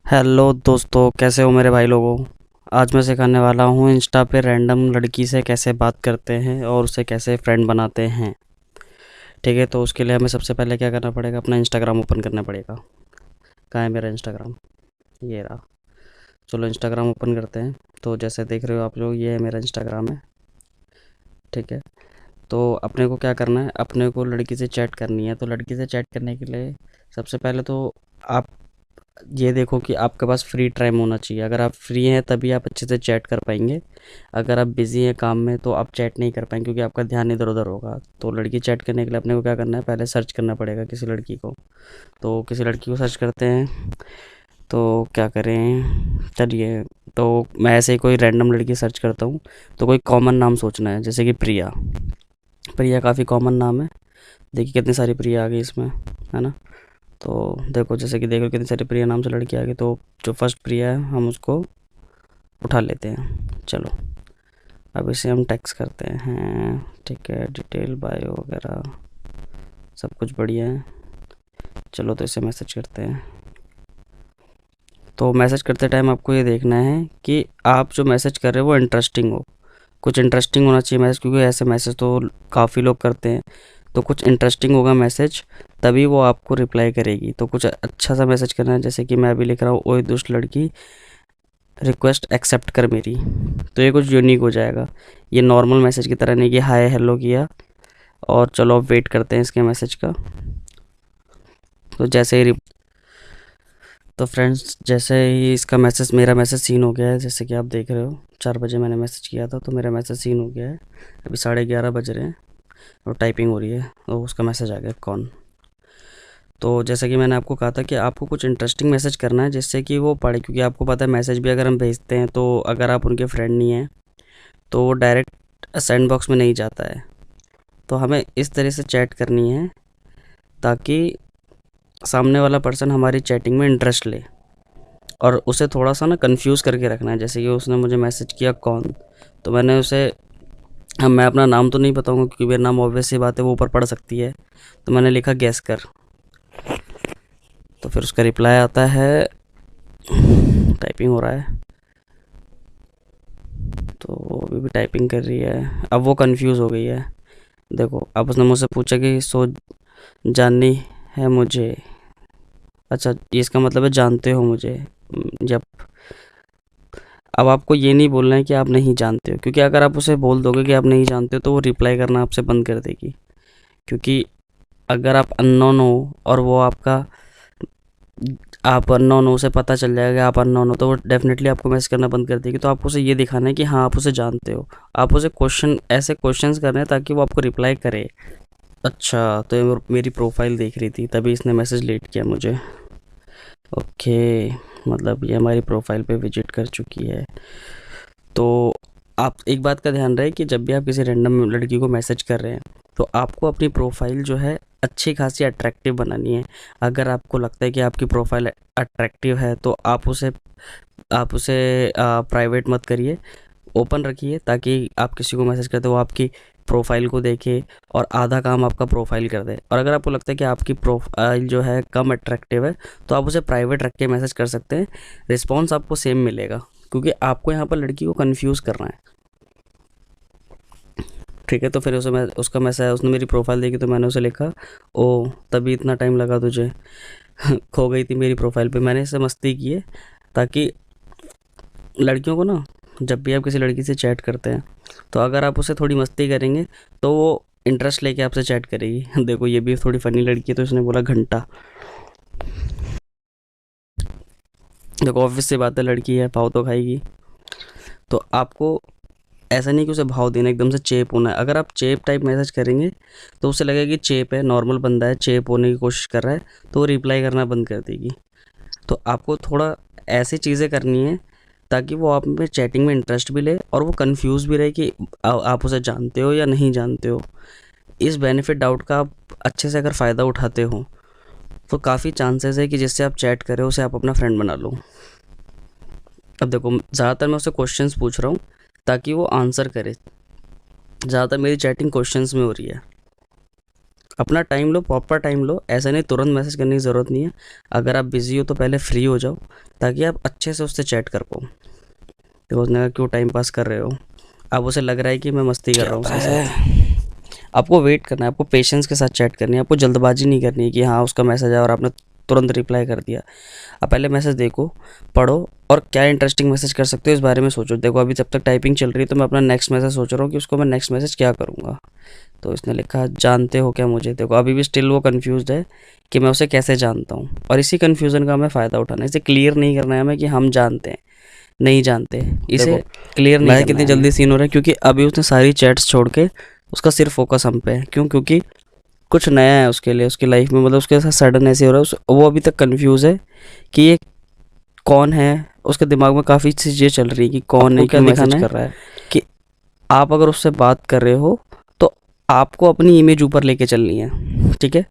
Hello दोस्तों, कैसे हो मेरे भाई लोगों। आज मैं सिखाने वाला हूँ इंस्टा पे रैंडम लड़की से कैसे बात करते हैं और उसे कैसे फ्रेंड बनाते हैं। ठीक है, तो उसके लिए हमें सबसे पहले क्या करना पड़ेगा, अपना इंस्टाग्राम ओपन करना पड़ेगा। कहाँ है मेरा इंस्टाग्राम, ये रहा। चलो इंस्टाग्राम ओपन करते हैं। तो जैसे देख रहे हो आप लोग, ये है मेरा इंस्टाग्राम है। ठीक है, तो अपने को क्या करना है, अपने को लड़की से चैट करनी है। तो लड़की से चैट करने के लिए सबसे पहले तो आप ये देखो कि आपके पास फ्री टाइम होना चाहिए। अगर आप फ्री हैं तभी आप अच्छे से चैट कर पाएंगे। अगर आप बिज़ी हैं काम में तो आप चैट नहीं कर पाएंगे, क्योंकि आपका ध्यान इधर उधर होगा। तो लड़की चैट करने के लिए अपने को क्या करना है, पहले सर्च करना पड़ेगा किसी लड़की को। तो किसी लड़की को सर्च करते हैं। तो क्या करें, चलिए। तो मैं ऐसे ही कोई रैंडम लड़की सर्च करता हूँ। तो कोई कॉमन नाम सोचना है, जैसे कि प्रिया। प्रिया काफ़ी कॉमन नाम है। देखिए कितनी सारी प्रिया आ गई इसमें, है ना। तो देखो, जैसे कि देखो कितनी सारी प्रिया नाम से लड़की आ गई। तो जो फर्स्ट प्रिया है हम उसको उठा लेते हैं। चलो, अब इसे हम टैक्स करते हैं। ठीक है, डिटेल बायो वगैरह सब कुछ बढ़िया है। चलो, तो इसे मैसेज करते हैं। तो मैसेज करते टाइम आपको ये देखना है कि आप जो मैसेज कर रहे हो वो इंटरेस्टिंग हो। कुछ इंटरेस्टिंग होना चाहिए मैसेज, क्योंकि ऐसे मैसेज तो काफ़ी लोग करते हैं। तो कुछ इंटरेस्टिंग होगा मैसेज, तभी वो आपको रिप्लाई करेगी। तो कुछ अच्छा सा मैसेज करना है, जैसे कि मैं अभी लिख रहा हूँ, ओए दुष्ट लड़की, रिक्वेस्ट एक्सेप्ट कर मेरी। तो ये कुछ यूनिक हो जाएगा। ये नॉर्मल मैसेज की तरह नहीं कि हाय हेलो किया और चलो अब वेट करते हैं इसके मैसेज का। तो जैसे ही तो फ्रेंड्स, जैसे ही इसका मैसेज, मेरा मैसेज सीन हो गया है, जैसे कि आप देख रहे हो 4 बजे मैंने मैसेज किया था, तो मेरा मैसेज सीन हो गया है। अभी 11:30 बज रहे हैं और टाइपिंग हो रही है, तो उसका मैसेज आ गया कौन। तो जैसा कि मैंने आपको कहा था कि आपको कुछ इंटरेस्टिंग मैसेज करना है जिससे कि वो पढ़े, क्योंकि आपको पता है मैसेज भी अगर हम भेजते हैं तो अगर आप उनके फ्रेंड नहीं हैं तो वो डायरेक्ट सेंड बॉक्स में नहीं जाता है। तो हमें इस तरह से चैट करनी है ताकि सामने वाला पर्सन हमारी चैटिंग में इंटरेस्ट ले, और उसे थोड़ा सा ना कंफ्यूज करके रखना है। जैसे कि उसने मुझे मैसेज किया कौन, तो मैंने उसे, अब मैं अपना नाम तो नहीं बताऊंगा क्योंकि मेरा नाम ऑब्वियस सी बात है वो ऊपर पढ़ सकती है। तो मैंने लिखा गैस कर। तो फिर उसका रिप्लाई आता है, टाइपिंग हो रहा है। तो वो अभी भी टाइपिंग कर रही है। अब वो कंफ्यूज हो गई है। देखो, अब उसने मुझसे पूछा कि सो जाननी है मुझे। अच्छा, ये इसका मतलब है जानते हो मुझे। जब, अब आपको ये नहीं बोलना है कि आप नहीं जानते हो, क्योंकि अगर आप उसे बोल दोगे कि आप नहीं जानते हो तो वो रिप्लाई करना आपसे बंद कर देगी। क्योंकि अगर आप अननोन हो और वो आपका, आप अननोन हो, उसे पता चल जाएगा आप अननोन हो, तो वो डेफिनेटली आपको मैसेज करना बंद कर देगी। तो आपको उसे ये दिखाना है कि हाँ आप उसे जानते हो। आप उसे क्वेश्चन, ऐसे क्वेश्चंस करने हैं ताकि वो आपको रिप्लाई करे। अच्छा, तो ये मेरी प्रोफाइल देख रही थी तभी इसने मैसेज लेट किया मुझे। ओके, मतलब ये हमारी प्रोफाइल पे विजिट कर चुकी है। तो आप एक बात का ध्यान रहे कि जब भी आप किसी रैंडम लड़की को मैसेज कर रहे हैं तो आपको अपनी प्रोफाइल जो है अच्छी खासी अट्रैक्टिव बनानी है। अगर आपको लगता है कि आपकी प्रोफाइल अट्रैक्टिव है तो आप उसे प्राइवेट मत करिए, ओपन रखिए, ताकि आप किसी को मैसेज करते हो वो आपकी प्रोफाइल को देखे और आधा काम आपका प्रोफाइल कर दे। और अगर आपको लगता है कि आपकी प्रोफाइल जो है कम अट्रैक्टिव है तो आप उसे प्राइवेट रख के मैसेज कर सकते हैं। रिस्पॉन्स आपको सेम मिलेगा, क्योंकि आपको यहाँ पर लड़की को कंफ्यूज करना है। ठीक है, तो फिर उसे मैं, उसका मैसेज, उसने मेरी प्रोफाइल देखी तो मैंने उसे लिखा, ओ तभी इतना टाइम लगा तुझे। खो गई थी मेरी प्रोफाइल पे। मैंने इससे मस्ती की है ताकि लड़कियों को ना, जब भी आप किसी लड़की से चैट करते हैं तो अगर आप उसे थोड़ी मस्ती करेंगे तो वो इंटरेस्ट लेके आपसे चैट करेगी। देखो, ये भी थोड़ी फनी लड़की है तो इसने बोला घंटा। देखो, ऑब्वियस सी बात है, लड़की है, भाव तो खाएगी। तो आपको ऐसा नहीं कि उसे भाव देना, एकदम से चेप होना है। अगर आप चेप टाइप मैसेज करेंगे तो उसे लगेगा कि चेप है, नॉर्मल बंदा है, चेप होने की कोशिश कर रहा है, तो वो रिप्लाई करना बंद कर देगी। तो आपको थोड़ा ऐसी चीज़ें करनी है ताकि वो आप में चैटिंग में इंटरेस्ट भी ले और वो कंफ्यूज भी रहे कि आप उसे जानते हो या नहीं जानते हो। इस बेनिफिट डाउट का आप अच्छे से अगर फ़ायदा उठाते हो तो काफ़ी चांसेस है कि जिससे आप चैट करें उसे आप अपना फ्रेंड बना लो। अब देखो, ज़्यादातर मैं उससे क्वेश्चंस पूछ रहा हूँ ताकि वो आंसर करे। ज़्यादातर मेरी चैटिंग क्वेश्चंस में हो रही है। अपना टाइम लो, प्रॉपर टाइम लो, ऐसा नहीं तुरंत मैसेज करने की ज़रूरत नहीं है। अगर आप बिज़ी हो तो पहले फ्री हो जाओ, ताकि आप अच्छे से उससे चैट कर पाओ। तो उसने कहा क्यों टाइम पास कर रहे हो, अब उसे लग रहा है कि मैं मस्ती कर रहा हूँ उसके साथ। आपको वेट करना है, आपको पेशेंस के साथ चैट करनी है, आपको जल्दबाजी नहीं करनी है कि हाँ उसका मैसेज आया और आपने तुरंत रिप्लाई कर दिया। आप पहले मैसेज देखो, पढ़ो, और क्या इंटरेस्टिंग मैसेज कर सकते हो इस बारे में सोचो। देखो अभी जब तक टाइपिंग चल रही है तो मैं अपना नेक्स्ट मैसेज सोच रहा हूँ कि उसको मैं नेक्स्ट मैसेज क्या करूँगा। तो इसने लिखा जानते हो क्या मुझे। देखो अभी भी स्टिल वो कंफ्यूज्ड है कि मैं उसे कैसे जानता हूँ, और इसी कन्फ्यूज़न का हमें फ़ायदा उठाना है। इसे क्लियर नहीं करना है हमें कि हम जानते हैं, नहीं जानते, इसे क्लियर नहीं करना है। कितनी जल्दी सीन हो रहा है, क्योंकि अभी उसने सारी चैट्स छोड़ के उसका सिर्फ फोकस हम पे है। क्यों? क्योंकि कुछ नया है उसके लिए, उसकी लाइफ में, मतलब उसके साथ सडन ऐसे हो रहा है। वो अभी तक कंफ्यूज है कि ये कौन है। उसके दिमाग में काफ़ी चीज़ें चल रही है कि कौन है, क्या मैसेज कर रहा है। कि आप अगर उससे बात कर रहे हो तो आपको अपनी इमेज ऊपर लेके चलनी है, ठीक है।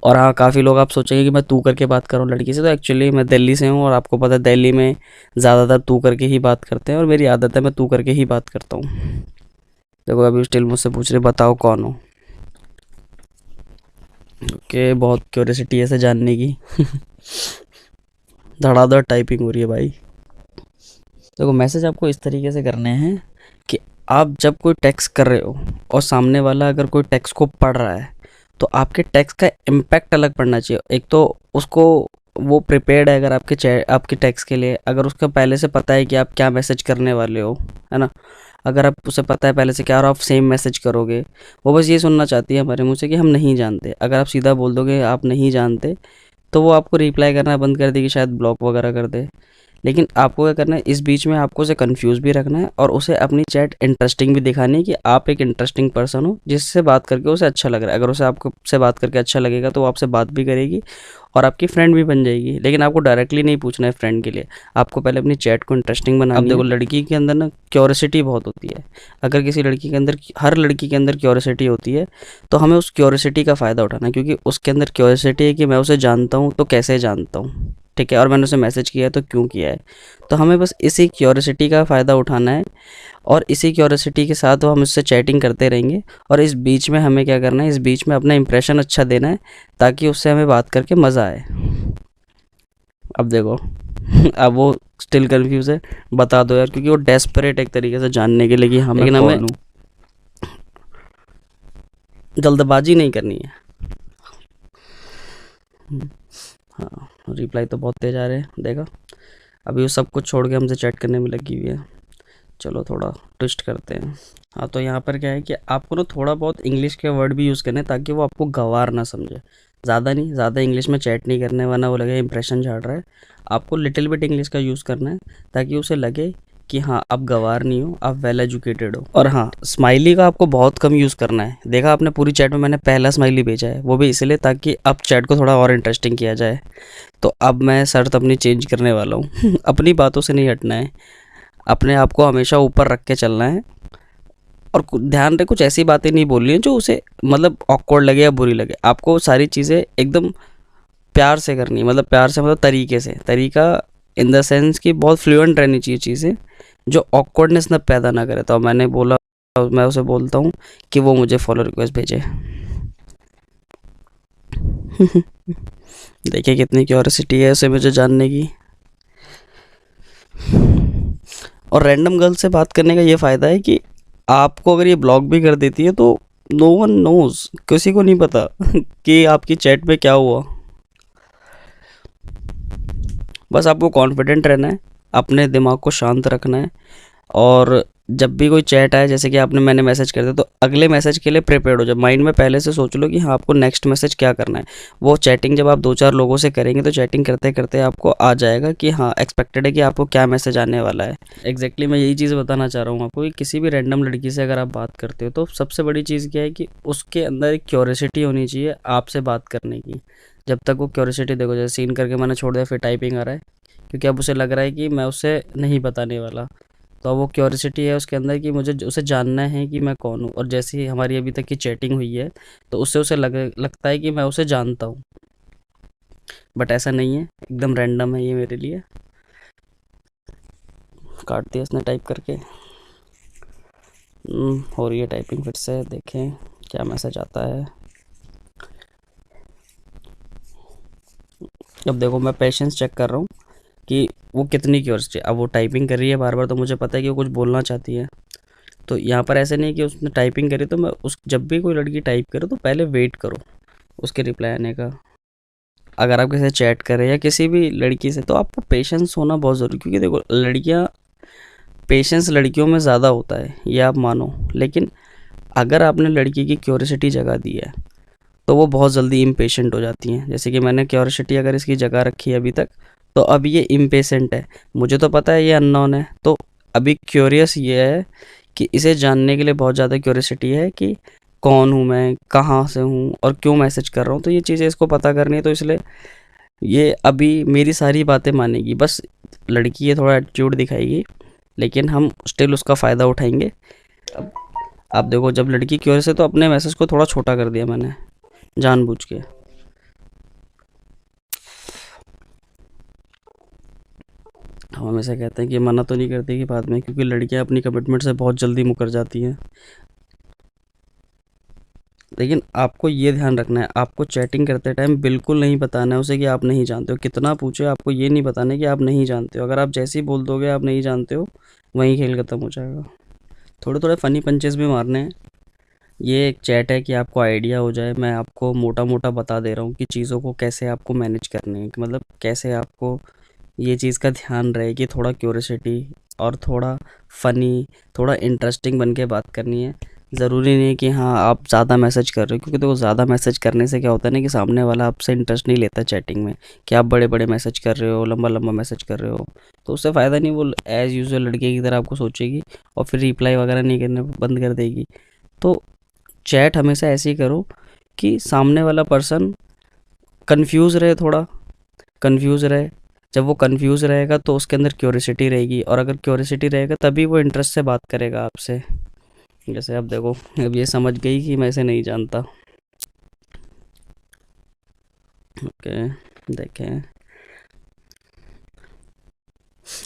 और हाँ, काफ़ी लोग आप सोचेंगे कि मैं तू करके बात कर रहा हूँ लड़की से, तो एक्चुअली मैं दिल्ली से हूँ और आपको पता है दिल्ली में ज़्यादातर तू करके ही बात करते हैं, और मेरी आदत है मैं तू करके ही बात करता हूँ। देखो अभी स्टिल मुझसे पूछ रहे बताओ कौन हो। ओके, बहुत क्यूरियोसिटी है इसे जानने की। धड़ाधड़ टाइपिंग हो रही है भाई। देखो मैसेज आपको इस तरीके से करने हैं कि आप जब कोई टेक्स्ट कर रहे हो और सामने वाला अगर कोई टेक्स्ट को पढ़ रहा है, तो आपके टेक्स्ट का इम्पैक्ट अलग पड़ना चाहिए। एक तो उसको वो प्रिपेयर्ड है अगर आपके टेक्स्ट के लिए, अगर उसको पहले से पता है कि आप क्या मैसेज करने वाले हो, है ना। अगर आप उसे पता है पहले से क्या और आप सेम मैसेज करोगे, वो बस ये सुनना चाहती है हमारे मुँह से कि हम नहीं जानते। अगर आप सीधा बोल दोगे आप नहीं जानते, तो वो आपको रिप्लाई करना बंद कर देगी, शायद ब्लॉक वगैरह कर दे। लेकिन आपको क्या करना है, इस बीच में आपको उसे कंफ्यूज भी रखना है और उसे अपनी चैट इंटरेस्टिंग भी दिखानी है कि आप एक इंटरेस्टिंग पर्सन हो जिससे बात करके उसे अच्छा लग रहा है। अगर उसे आपको से बात करके अच्छा लगेगा तो वो आपसे बात भी करेगी और आपकी फ्रेंड भी बन जाएगी। लेकिन आपको डायरेक्टली नहीं पूछना है फ्रेंड के लिए, आपको पहले अपनी चैट को इंटरेस्टिंग बनानी है। अब देखो लड़की के अंदर ना क्यूरियोसिटी बहुत होती है। अगर किसी लड़की के अंदर, हर लड़की के अंदर क्यूरियोसिटी होती है, तो हमें उस क्यूरियोसिटी का फ़ायदा उठाना है, क्योंकि उसके अंदर क्यूरियोसिटी है कि मैं उसे जानता हूँ तो कैसे जानता हूँ, ठीक है, और मैंने उसे मैसेज किया है तो क्यों किया है। तो हमें बस इसी क्यूरियोसिटी का फ़ायदा उठाना है, और इसी क्यूरियोसिटी के साथ वो हम उससे चैटिंग करते रहेंगे। और इस बीच में हमें क्या करना है, इस बीच में अपना इंप्रेशन अच्छा देना है, ताकि उससे हमें बात करके मज़ा आए। अब देखो अब वो स्टिल कंफ्यूज है, बता दो यार, क्योंकि वो डेस्परेट एक तरीके से जानने के लिए कि हाँ, लेकिन हमें जल्दबाजी नहीं करनी है। हाँ, रिप्लाई तो बहुत तेज आ रहे हैं, देखा। अभी वो सब कुछ छोड़ के हमसे चैट करने में लगी हुई है। चलो थोड़ा ट्विस्ट करते हैं। हाँ, तो यहाँ पर क्या है कि आपको ना थोड़ा बहुत इंग्लिश के वर्ड भी यूज़ करने हैं, ताकि वो आपको गँवार ना समझे। ज़्यादा नहीं, ज़्यादा इंग्लिश में चैट नहीं करने, वरना वो लगे इंप्रेशन झाड़ रहा है। आपको लिटिल बिट इंग्लिश का यूज़ करना है, ताकि उसे लगे कि हाँ आप गँवार नहीं हो, आप वेल एजुकेटेड हो। और हाँ, स्माइली का आपको बहुत कम यूज़ करना है। देखा आपने पूरी चैट में मैंने पहला स्माइली भेजा है, वो भी इसलिए ताकि अब चैट को थोड़ा और इंटरेस्टिंग किया जाए। तो अब मैं शर्त अपनी चेंज करने वाला हूँ। अपनी बातों से नहीं हटना है, अपने आप को हमेशा ऊपर रख के चलना है। और ध्यान रहे, कुछ ऐसी बातें नहीं बोलनी है जो उसे मतलब ऑकवर्ड लगे या बुरी लगे। आपको सारी चीज़ें एकदम प्यार से करनी है, मतलब प्यार से मतलब तरीके से, तरीका इन द सेंस कि बहुत फ्लुएंट रहनी चाहिए चीज़ें, जो ऑकवर्डनेस ना पैदा ना करे। तो मैंने बोला, मैं उसे बोलता हूँ कि वो मुझे फॉलो रिक्वेस्ट भेजे। देखिए कितनी क्यूरियोसिटी है उसे मुझे जानने की। और रैंडम गर्ल से बात करने का ये फ़ायदा है कि आपको अगर ये ब्लॉक भी कर देती है तो नो वन नोज़, किसी को नहीं पता कि आपकी चैट में क्या हुआ। बस आपको कॉन्फिडेंट रहना है, अपने दिमाग को शांत रखना है, और जब भी कोई चैट आए, जैसे कि मैंने मैसेज कर दिया, तो अगले मैसेज के लिए प्रिपेयर्ड हो जाओ। माइंड में पहले से सोच लो कि हाँ आपको नेक्स्ट मैसेज क्या करना है। वो चैटिंग जब आप 2-4 लोगों से करेंगे तो चैटिंग करते करते आपको आ जाएगा कि हाँ एक्सपेक्टेड है कि आपको क्या मैसेज आने वाला है। एग्जैक्टली मैं यही चीज़ बताना चाह रहा हूँ आपको कि किसी भी रैंडम लड़की से अगर आप बात करते हो तो सबसे बड़ी चीज़ क्या है कि उसके अंदर एक क्यूरियोसिटी होनी चाहिए आपसे बात करने की। जब तक वो क्यूरियोसिटी, देखो जैसे सीन करके मैंने छोड़ दिया, फिर टाइपिंग आ रहा है, क्योंकि अब उसे लग रहा है कि मैं उसे नहीं बताने वाला। तो अब वो क्यूरियोसिटी है उसके अंदर कि मुझे उसे जानना है कि मैं कौन हूँ। और जैसे ही हमारी अभी तक की चैटिंग हुई है, तो उससे उसे लगता है कि मैं उसे जानता हूँ, बट ऐसा नहीं है, एकदम रैंडम है ये मेरे लिए। काट दिया उसने टाइप करके। हो रही है टाइपिंग, फिर से देखें क्या मैसेज आता है। अब देखो मैं पेशेंस चेक कर रहा हूँ कि वो कितनी क्यूरियस है। अब वो टाइपिंग कर रही है बार बार, तो मुझे पता है कि वो कुछ बोलना चाहती है। तो यहाँ पर ऐसे नहीं कि उसने टाइपिंग करी तो मैं उस जब भी कोई लड़की टाइप करे तो पहले वेट करो उसके रिप्लाई आने का। अगर आप किसी से चैट कर रहे हैं या किसी भी लड़की से, तो आपको पेशेंस होना बहुत ज़रूरी, क्योंकि देखो लड़कियाँ, पेशेंस लड़कियों में ज़्यादा होता है ये आप मानो, लेकिन अगर आपने लड़की की क्यूरियोसिटी जगा दी है तो वो बहुत जल्दी इम्पेशेंट हो जाती हैं। जैसे कि मैंने क्यूरियोसिटी अगर इसकी जगह रखी है अभी तक, तो अब ये इम्पेशेंट है। मुझे तो पता है ये अननोन है, तो अभी क्यूरियस ये है कि इसे जानने के लिए बहुत ज़्यादा क्यूरियोसिटी है कि कौन हूँ मैं, कहाँ से हूँ और क्यों मैसेज कर रहा हूँ। तो ये चीज़ें इसको पता करनी है, तो इसलिए ये अभी मेरी सारी बातें मानेगी। बस लड़की ये थोड़ा एटीट्यूड दिखाएगी, लेकिन हम स्टिल उसका फ़ायदा उठाएंगे। अब आप देखो, जब लड़की क्यूरियस है तो अपने मैसेज को थोड़ा छोटा कर दिया मैंने जानबूझ के। हम हमेशा कहते हैं कि मना तो नहीं करती कि बाद में, क्योंकि लड़कियां अपनी कमिटमेंट से बहुत जल्दी मुकर जाती हैं। लेकिन आपको ये ध्यान रखना है, आपको चैटिंग करते टाइम बिल्कुल नहीं बताना है उसे कि आप नहीं जानते हो। कितना पूछे, आपको ये नहीं बताना है कि आप नहीं जानते हो। अगर आप जैसे ही बोल दोगे आप नहीं जानते हो, वहीं खेल खत्म हो जाएगा। थोड़े थोड़े फ़नी पंचेस भी मारने हैं। ये एक चैट है कि आपको आइडिया हो जाए। मैं आपको मोटा मोटा बता दे रहा हूँ कि चीज़ों को कैसे आपको मैनेज करनी है, कि मतलब कैसे आपको ये चीज़ का ध्यान रहे कि थोड़ा क्यूरियोसिटी और थोड़ा फ़नी, थोड़ा इंटरेस्टिंग बन के बात करनी है। ज़रूरी नहीं है कि हाँ आप ज़्यादा मैसेज कर रहे हो, क्योंकि देखो ज़्यादा मैसेज करने से क्या होता है ना कि सामने वाला आपसे इंटरेस्ट नहीं लेता चैटिंग में, कि आप बड़े बड़े मैसेज कर रहे हो, लंबा लंबा मैसेज कर रहे हो। तो उससे फ़ायदा नहीं, वो एज़ यूजुअल लड़के की तरह आपको सोचेगी और फिर रिप्लाई वगैरह नहीं करने बंद कर देगी। तो चैट हमेशा ऐसे ही करो कि सामने वाला पर्सन कंफ्यूज रहे, थोड़ा कंफ्यूज रहे। जब वो कंफ्यूज रहेगा तो उसके अंदर क्यूरियोसिटी रहेगी, और अगर क्यूरियोसिटी रहेगा तभी वो इंटरेस्ट से बात करेगा आपसे। जैसे अब देखो, अब ये समझ गई कि मैं इसे नहीं जानता। ओके, देखें,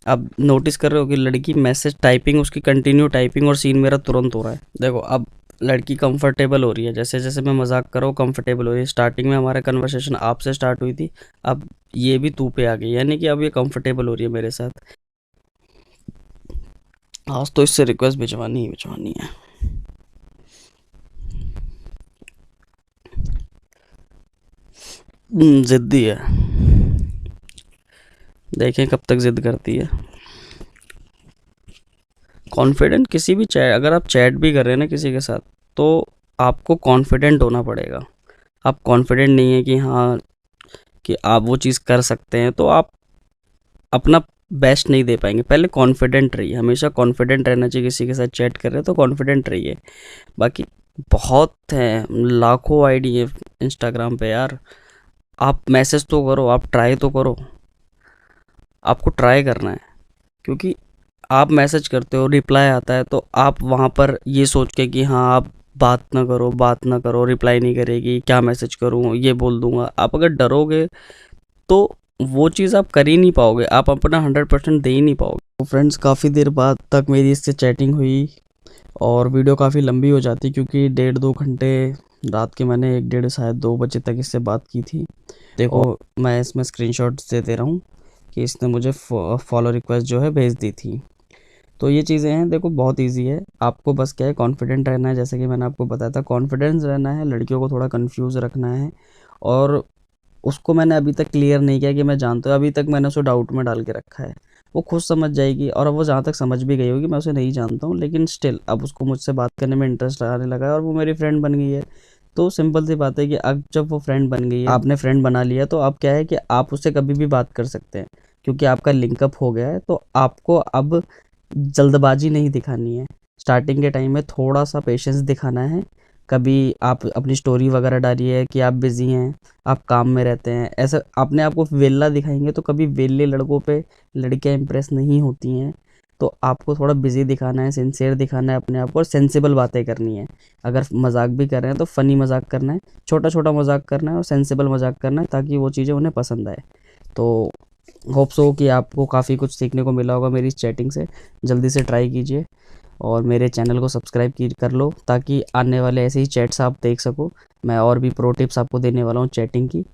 अब नोटिस कर रहे हो कि लड़की मैसेज टाइपिंग, उसकी कंटिन्यू टाइपिंग और सीन मेरा तुरंत हो रहा है। देखो अब लड़की कंफर्टेबल हो रही है, जैसे जैसे मैं मजाक कर रहा हूँ कंफर्टेबल हो रही है। स्टार्टिंग में हमारा कन्वर्सेशन आपसे स्टार्ट हुई थी, अब ये भी तू पे आ गई, यानी कि अब ये कंफर्टेबल हो रही है मेरे साथ। आज तो इससे रिक्वेस्ट भिजवानी ही भिजवानी है। ज़िद्दी है, देखें कब तक ज़िद करती है। कॉन्फिडेंट किसी भी चैट, अगर आप चैट भी कर रहे हैं ना किसी के साथ, तो आपको कॉन्फिडेंट होना पड़ेगा। आप कॉन्फिडेंट नहीं है कि हाँ कि आप वो चीज़ कर सकते हैं, तो आप अपना बेस्ट नहीं दे पाएंगे। पहले कॉन्फिडेंट रहिए, हमेशा कॉन्फिडेंट रहना चाहिए। किसी के साथ चैट कर रहे हैं तो कॉन्फिडेंट रहिए। बाकी बहुत हैं, लाखों आईडी है इंस्टाग्राम पे यार। आप मैसेज तो करो, आप ट्राई तो करो। आपको ट्राई करना है, क्योंकि आप मैसेज करते हो, रिप्लाई आता है, तो आप वहाँ पर ये सोच के कि हाँ आप बात ना करो, रिप्लाई नहीं करेगी, क्या मैसेज करूँ, ये बोल दूंगा। आप अगर डरोगे तो वो चीज़ आप कर ही नहीं पाओगे, आप अपना 100% दे ही नहीं पाओगे। तो फ्रेंड्स, काफ़ी देर बाद तक मेरी इससे चैटिंग हुई और वीडियो काफ़ी लंबी हो जाती, क्योंकि 1.5-2 घंटे रात के मैंने 1 शायद 2 बजे तक इससे बात की थी। देखो मैं इसमें स्क्रीनशॉट दे रहा हूँ कि इसने मुझे फॉलो रिक्वेस्ट जो है भेज दी थी। तो ये चीज़ें हैं, देखो बहुत इजी है। आपको बस क्या है, कॉन्फिडेंट रहना है। जैसे कि मैंने आपको बताया था, कॉन्फिडेंस रहना है, लड़कियों को थोड़ा कंफ्यूज रखना है। और उसको मैंने अभी तक क्लियर नहीं किया कि मैं जानता हूँ, अभी तक मैंने उसको डाउट में डाल के रखा है। वो खुद समझ जाएगी, और अब वो जहाँ तक समझ भी गई होगी मैं उसे नहीं जानता हूँ, लेकिन स्टिल अब उसको मुझसे बात करने में इंटरेस्ट आने लगा है और वो मेरी फ्रेंड बन गई है। तो सिंपल सी बात है कि अब जब वो फ्रेंड बन गई है, आपने फ्रेंड बना लिया, तो अब क्या है कि आप उससे कभी भी बात कर सकते हैं, क्योंकि आपका लिंकअप हो गया है। तो आपको अब जल्दबाजी नहीं दिखानी है। स्टार्टिंग के टाइम में थोड़ा सा पेशेंस दिखाना है। कभी आप अपनी स्टोरी वगैरह डालिए कि आप बिज़ी हैं, आप काम में रहते हैं। ऐसा अपने आप को वेला दिखाएंगे तो कभी वेले लड़कों पे लड़कियां इंप्रेस नहीं होती हैं। तो आपको थोड़ा बिज़ी दिखाना है, सिंसियर दिखाना है अपने आप को, और सेंसिबल बातें करनी है। अगर मजाक भी कर रहे हैं तो फ़नी मजाक करना है, छोटा छोटा मजाक करना है और सेंसिबल मजाक करना है, ताकि वो चीज़ें उन्हें पसंद आए। तो होप सो कि आपको काफ़ी कुछ सीखने को मिला होगा मेरी इस चैटिंग से। जल्दी से ट्राई कीजिए और मेरे चैनल को सब्सक्राइब की कर लो, ताकि आने वाले ऐसे ही चैट्स आप देख सको। मैं और भी प्रो टिप्स आपको देने वाला हूँ चैटिंग की।